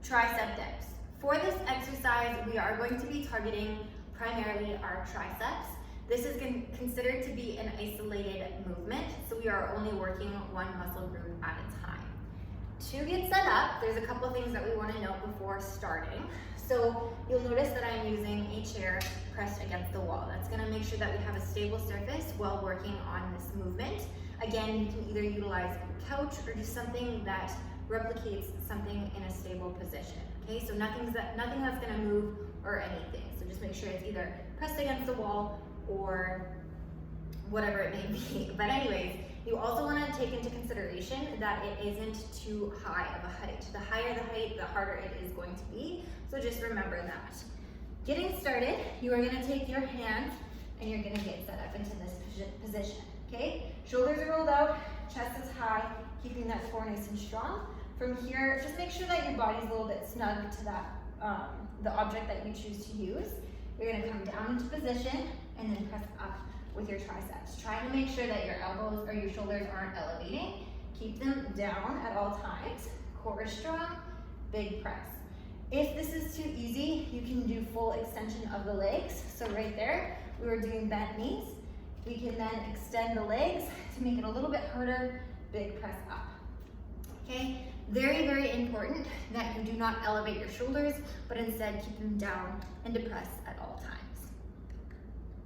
tricep dips. For this exercise, we are going to be targeting primarily our triceps. This is considered to be an isolated movement, so we are only working one muscle group at a time. To get set up, there's a couple things that we want to note before starting. So you'll notice that I'm using a chair pressed against the wall. That's going to make sure that we have a stable surface while working on this movement. Again, you can either utilize a couch or just something that replicates something in a stable position. Okay, so nothing that's going to move or anything. So just make sure it's either pressed against the wall or whatever it may be. But anyways, you also want to take into consideration that it isn't too high of a height. The higher the height, the harder it is going to be. So just remember that. Getting started, you are going to take your hands and you're going to get set up into this position. Okay, shoulders are rolled out, chest is high, keeping that core nice and strong. From here, just make sure that your body's a little bit snug to that the object that you choose to use. You're going to come down into position and then press up with your triceps. Try to make sure that your elbows or your shoulders aren't elevating. Keep them down at all times. Core is strong, big press. If this is too easy, you can do full extension of the legs. So right there, we were doing bent knees. We can then extend the legs to make it a little bit harder, big press up. Okay, very, very important that you do not elevate your shoulders, but instead keep them down and depress at all times.